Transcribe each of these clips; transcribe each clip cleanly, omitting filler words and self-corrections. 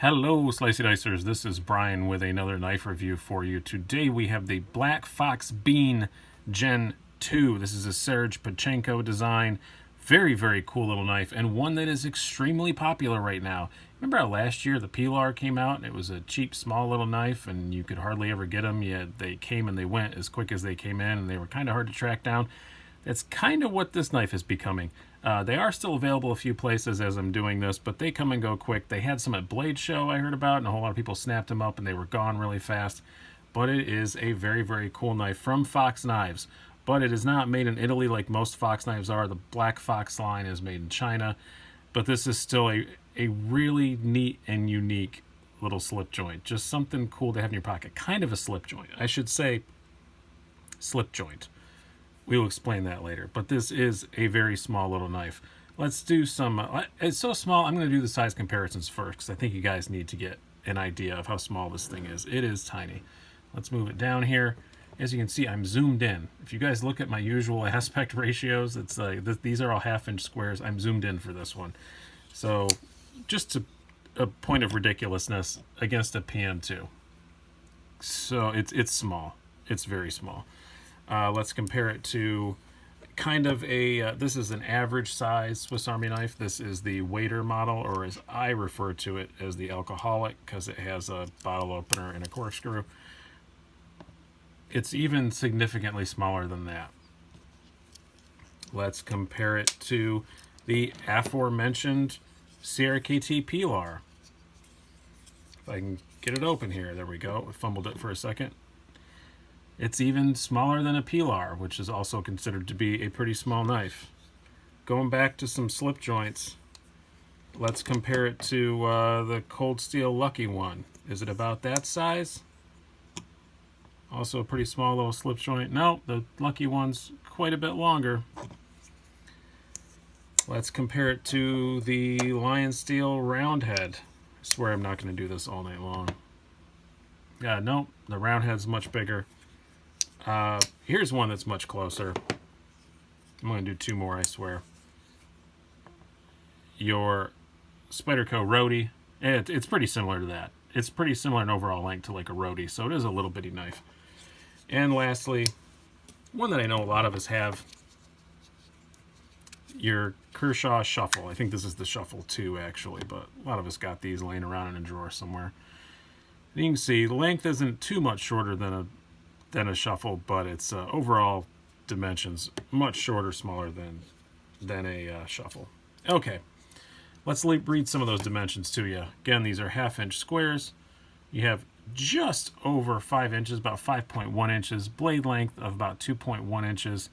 Hello, Slicey Dicers. This is Brian with another knife review for you. Today we have the BlackFox Bean Gen 2. This is a Serge Pachenko design. Very, very cool little knife, and one that is extremely popular right now. Remember how last year the Pilar came out, and it was a cheap, small little knife, and you could hardly ever get them, yet they came and they went as quick as they came in, and they were kind of hard to track down. That's kind of what this knife is becoming. They are still available a few places as I'm doing this, but they come and go quick. They had some at Blade Show I heard about, and a whole lot of people snapped them up, and they were gone really fast. But it is a very, very cool knife from Fox Knives. But it is not made in Italy like most Fox knives are. The BlackFox line is made in China. But this is still a really neat and unique little slip joint. Just something cool to have in your pocket. Kind of a slip joint. I should say slip joint. We will explain that later. But this is a very small little knife. Let's do some... it's so small, I'm going to do the size comparisons first, because I think you guys need to get an idea of how small this thing is. It is tiny. Let's move it down here. As you can see, I'm zoomed in. If you guys look at my usual aspect ratios, it's like these are all half-inch squares. I'm zoomed in for this one. So just a point of ridiculousness against a PM2. So it's small. It's very small. Let's compare it to kind of a, this is an average size Swiss Army knife. This is the waiter model, or as I refer to it as the alcoholic, because it has a bottle opener and a corkscrew. It's even significantly smaller than that. Let's compare it to the aforementioned Sierra KT Pilar. If I can get it open here, there we go. I fumbled it for a second. It's even smaller than a Pilar, which is also considered to be a pretty small knife. Going back to some slip joints, let's compare it to the Cold Steel Lucky one. Is it about that size? Also a pretty small little slip joint. No, the Lucky one's quite a bit longer. Let's compare it to the Lion Steel Roundhead. I swear I'm not going to do this all night long. Yeah, nope, the Roundhead's much bigger. Here's one that's much closer. I'm going to do two more, I swear. Your Spyderco Rody. It's pretty similar to that. It's pretty similar in overall length to like a Rody, so it is a little bitty knife. And lastly, one that I know a lot of us have, your Kershaw Shuffle. I think this is the Shuffle 2, actually, but a lot of us got these laying around in a drawer somewhere. And you can see the length isn't too much shorter than a Shuffle, but its overall dimensions much shorter, smaller than a Shuffle. Okay, let's read some of those dimensions to you. Again, these are half-inch squares. You have just over 5 inches, about 5.1 inches, blade length of about 2.1 inches.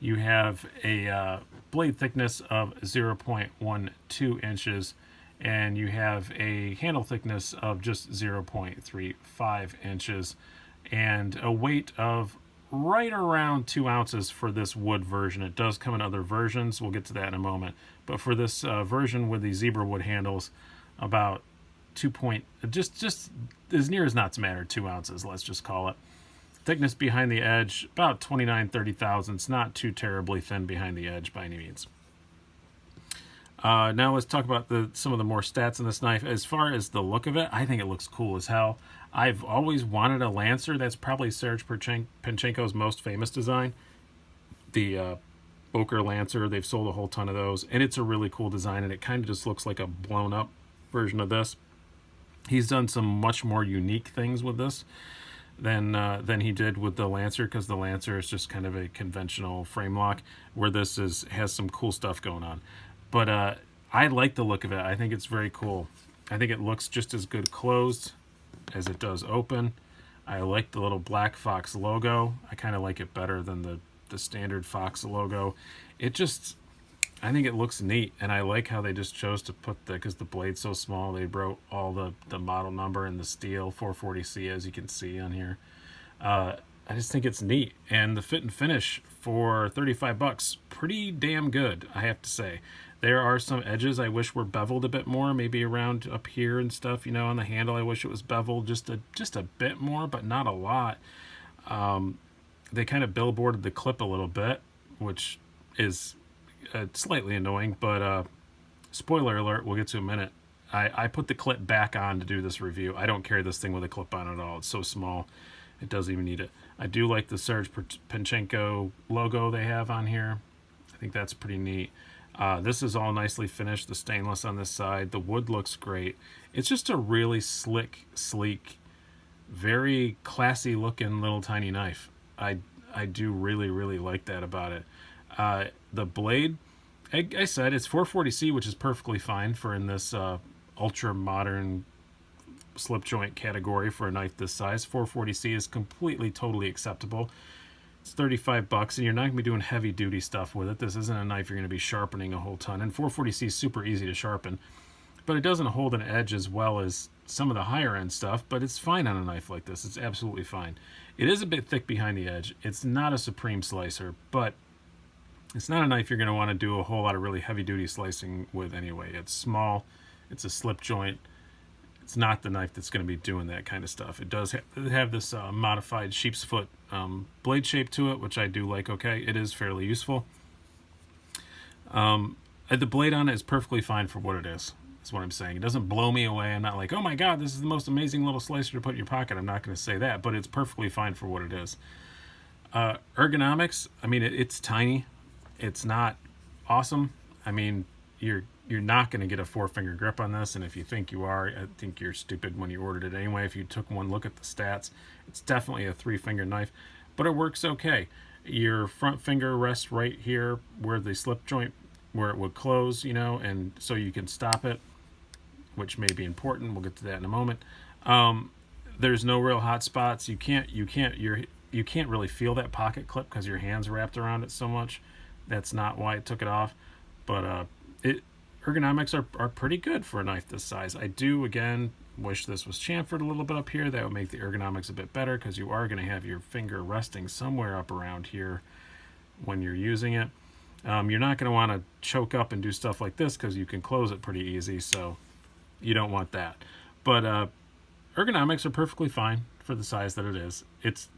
You have a blade thickness of 0.12 inches, and you have a handle thickness of just 0.35 inches, and a weight of right around 2 ounces for this wood version. It does come in other versions. We'll get to that in a moment. But for this version with the zebra wood handles, about just as near as not to matter, 2 ounces, let's just call it. Thickness behind the edge, about 29-30 thousandths. Not too terribly thin behind the edge by any means. Now let's talk about some of the more stats in this knife. As far as the look of it, I think it looks cool as hell. I've always wanted a Lancer. That's probably Serge Pachenko's most famous design. The Boker Lancer, they've sold a whole ton of those, and it's a really cool design, and it kind of just looks like a blown up version of this. He's done some much more unique things with this than he did with the Lancer, because the Lancer is just kind of a conventional frame lock, where this has some cool stuff going on. But I like the look of it. I think it's very cool. I think it looks just as good closed as it does open. I like the little BlackFox logo. I kind of like it better than the standard Fox logo. I think it looks neat, and I like how they just chose to put because the blade's so small, they wrote all the model number and the steel 440C, as you can see on here. I just think it's neat, and the fit and finish for 35 bucks, pretty damn good, I have to say. There are some edges I wish were beveled a bit more, maybe around up here and stuff, on the handle. I wish it was beveled just a bit more, but not a lot. They kind of billboarded the clip a little bit, which is slightly annoying, but spoiler alert, we'll get to in a minute. I put the clip back on to do this review. I don't carry this thing with a clip on at all. It's so small. It doesn't even need it. I do like the Serge Pachenko logo they have on here. I think that's pretty neat. This is all nicely finished. The stainless on this side. The wood looks great. It's just a really slick, sleek, very classy looking little tiny knife. I do really, really like that about it. The blade, I said it's 440C, which is perfectly fine for in this ultra modern slip joint category for a knife this size. 440C is completely, totally acceptable. It's $35, and you're not going to be doing heavy duty stuff with it. This isn't a knife you're going to be sharpening a whole ton. And 440C is super easy to sharpen, but it doesn't hold an edge as well as some of the higher end stuff, but it's fine on a knife like this. It's absolutely fine. It is a bit thick behind the edge. It's not a supreme slicer, but it's not a knife you're going to want to do a whole lot of really heavy duty slicing with anyway. It's small. It's a slip joint. It's not the knife that's going to be doing that kind of stuff. It does have this modified sheep's foot blade shape to it, which I do like. Okay, it is fairly useful. The blade on it is perfectly fine for what it is. That's what I'm saying. It doesn't blow me away. I'm not like, oh my god, this is the most amazing little slicer to put in your pocket. I'm not going to say that, but it's perfectly fine for what it is. Ergonomics, I mean, it's tiny. It's not awesome. I mean, you're not going to get a 4-finger grip on this, and if you think you are, I think you're stupid when you ordered it anyway. If you took one look at the stats, it's definitely a 3-finger knife, but it works okay. Your front finger rests right here where the slip joint, where it would close, and so you can stop it, which may be important. We'll get to that in a moment. There's no real hot spots. You can't really feel that pocket clip because your hand's wrapped around it so much. That's not why it took it off, but ergonomics are pretty good for a knife this size. I do, again, wish this was chamfered a little bit up here. That would make the ergonomics a bit better because you are going to have your finger resting somewhere up around here when you're using it. You're not going to want to choke up and do stuff like this because you can close it pretty easy, so you don't want that. But ergonomics are perfectly fine for the size that it is. It's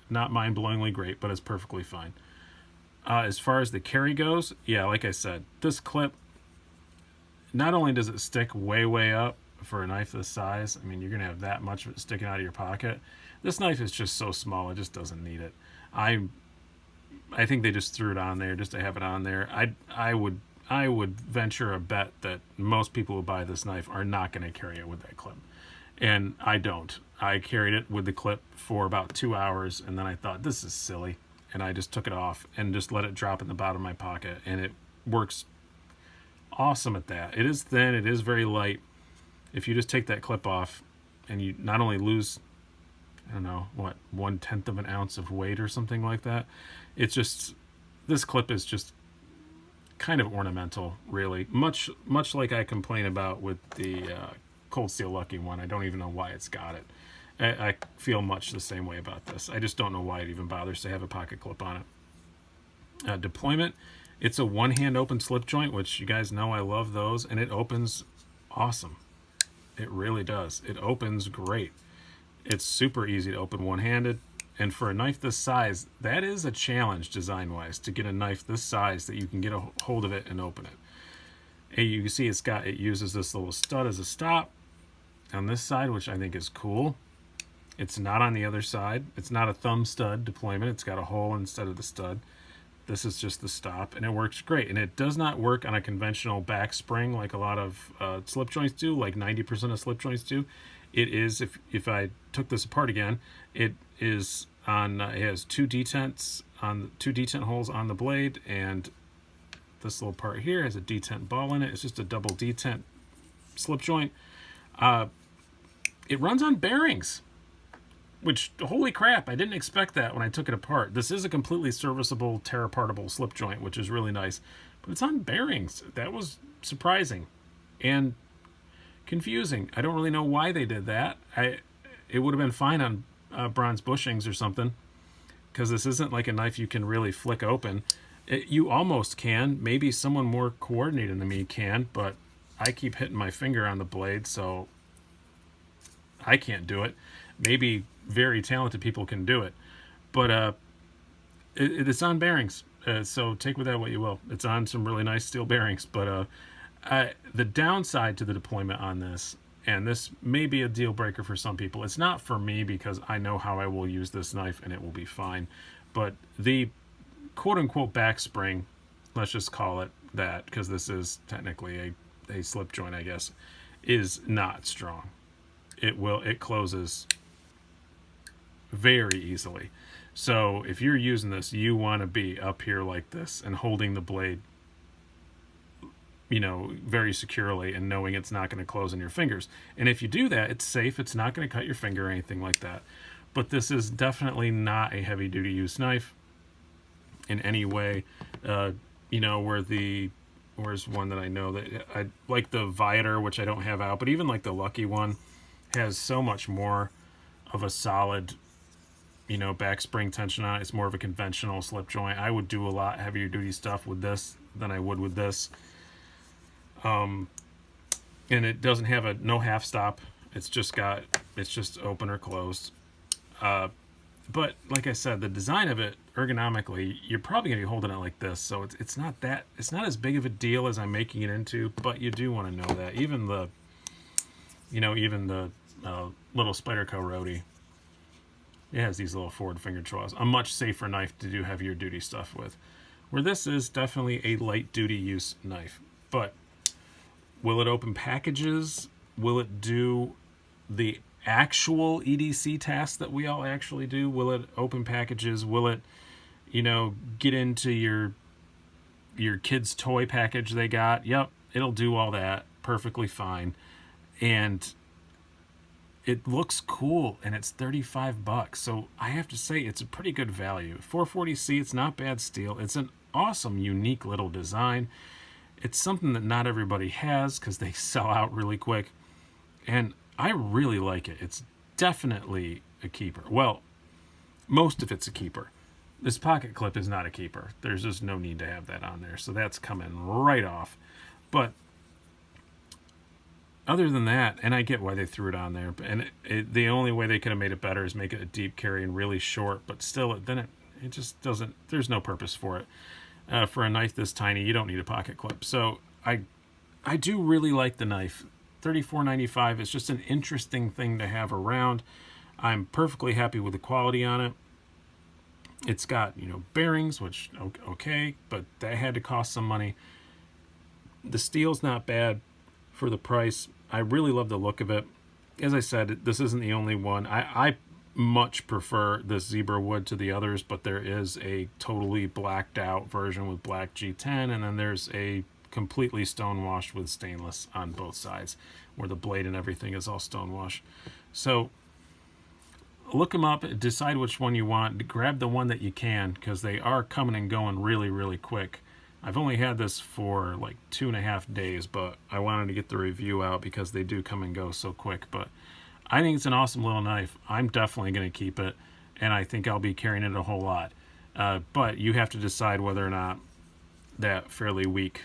not mind-blowingly great, but it's perfectly fine. As far as the carry goes, yeah, like I said, this clip, not only does it stick way, way up for a knife this size, I mean, you're going to have that much of it sticking out of your pocket. This knife is just so small, it just doesn't need it. I think they just threw it on there just to have it on there. I would venture a bet that most people who buy this knife are not going to carry it with that clip. And I don't. I carried it with the clip for about 2 hours, and then I thought, this is silly. And I just took it off and just let it drop in the bottom of my pocket, and it works awesome at that. It is thin, it is very light. If you just take that clip off and you not only lose, I don't know, what, 1/10 of an ounce of weight or something like that, it's just, this clip is just kind of ornamental, really. Much like I complain about with the Cold Steel Lucky one. I don't even know why it's got it. I feel much the same way about this. I just don't know why it even bothers to have a pocket clip on it. Deployment, it's a one-hand open slip joint, which you guys know I love those, and it opens awesome. It really does. It opens great. It's super easy to open one-handed, and for a knife this size, that is a challenge design-wise, to get a knife this size that you can get a hold of it and open it. And you can see it uses this little stud as a stop on this side, which I think is cool. It's not on the other side. It's not a thumb stud deployment. It's got a hole instead of the stud. This is just the stop, and it works great. And it does not work on a conventional back spring like a lot of slip joints do, like 90% of slip joints do. It is, if I took this apart again, it is on, it has two detent holes on the blade, and this little part here has a detent ball in it. It's just a double detent slip joint. It runs on bearings, which, holy crap, I didn't expect that when I took it apart. This is a completely serviceable, tear-apartable slip joint, which is really nice. But it's on bearings. That was surprising and confusing. I don't really know why they did that. It would have been fine on bronze bushings or something, because this isn't like a knife you can really flick open. You almost can. Maybe someone more coordinated than me can, but I keep hitting my finger on the blade, so I can't do it. Maybe very talented people can do it, but it's on bearings, so take with that what you will. It's on some really nice steel bearings, but The downside to the deployment on this, and this may be a deal breaker for some people, it's not for me because I know how I will use this knife and it will be fine, but the quote-unquote back spring, let's just call it that because this is technically a slip joint, I guess, is not strong. It closes very easily. So if you're using this, you want to be up here like this and holding the blade, you know, very securely and knowing it's not going to close in your fingers. And if you do that, it's safe. It's not going to cut your finger or anything like that. But this is definitely not a heavy duty use knife in any way. You know, where's one that I know that I like, the Viator, which I don't have out, but even like the Lucky one has so much more of a solid, you know, back spring tension on it. It's more of a conventional slip joint. I would do a lot heavier duty stuff with this than I would with this. And it doesn't have no half stop. It's just open or closed. But like I said, the design of it ergonomically, you're probably gonna be holding it like this, so it's not as big of a deal as I'm making it into. But you do want to know that even the little Spyderco Rody, it has these little forward finger trowels. A much safer knife to do heavier duty stuff with. Where this is definitely a light duty use knife, but will it open packages? Will it do the actual EDC tasks that we all actually do? Will it open packages? Will it, you know, get into your kid's toy package they got? Yep, it'll do all that perfectly fine. And it looks cool, and it's $35. So I have to say it's a pretty good value. 440C, it's not bad steel. It's an awesome, unique little design. It's something that not everybody has because they sell out really quick. And I really like it. It's definitely a keeper. Well, most of it's a keeper. This pocket clip is not a keeper. There's just no need to have that on there. So that's coming right off. But other than that, and I get why they threw it on there, and the only way they could have made it better is make it a deep carry and really short, but still, it just doesn't, there's no purpose for it. For a knife this tiny, you don't need a pocket clip. So I do really like the knife. $34.95 is just an interesting thing to have around. I'm perfectly happy with the quality on it. It's got, you know, bearings, which, okay, but that had to cost some money. The steel's not bad for the price. I really love the look of it. As I said, this isn't the only one. I much prefer this zebra wood to the others, but there is a totally blacked out version with black G10, and then there's a completely stonewashed with stainless on both sides, where the blade and everything is all stonewash. So look them up, decide which one you want, grab the one that you can, because they are coming and going really, really quick. I've only had this for like 2.5 days, but I wanted to get the review out because they do come and go so quick. But I think it's an awesome little knife. I'm definitely going to keep it, and I think I'll be carrying it a whole lot. But you have to decide whether or not that fairly weak,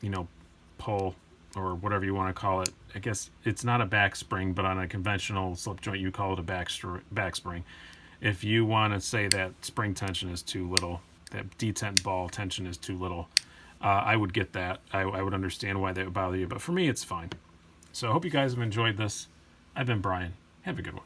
you know, pull or whatever you want to call it. I guess it's not a back spring, but on a conventional slip joint, you call it a back spring. If you want to say that spring tension is too little, that detent ball tension is too little, I would get that. I would understand why that would bother you, but for me, it's fine. So I hope you guys have enjoyed this. I've been Brian. Have a good one.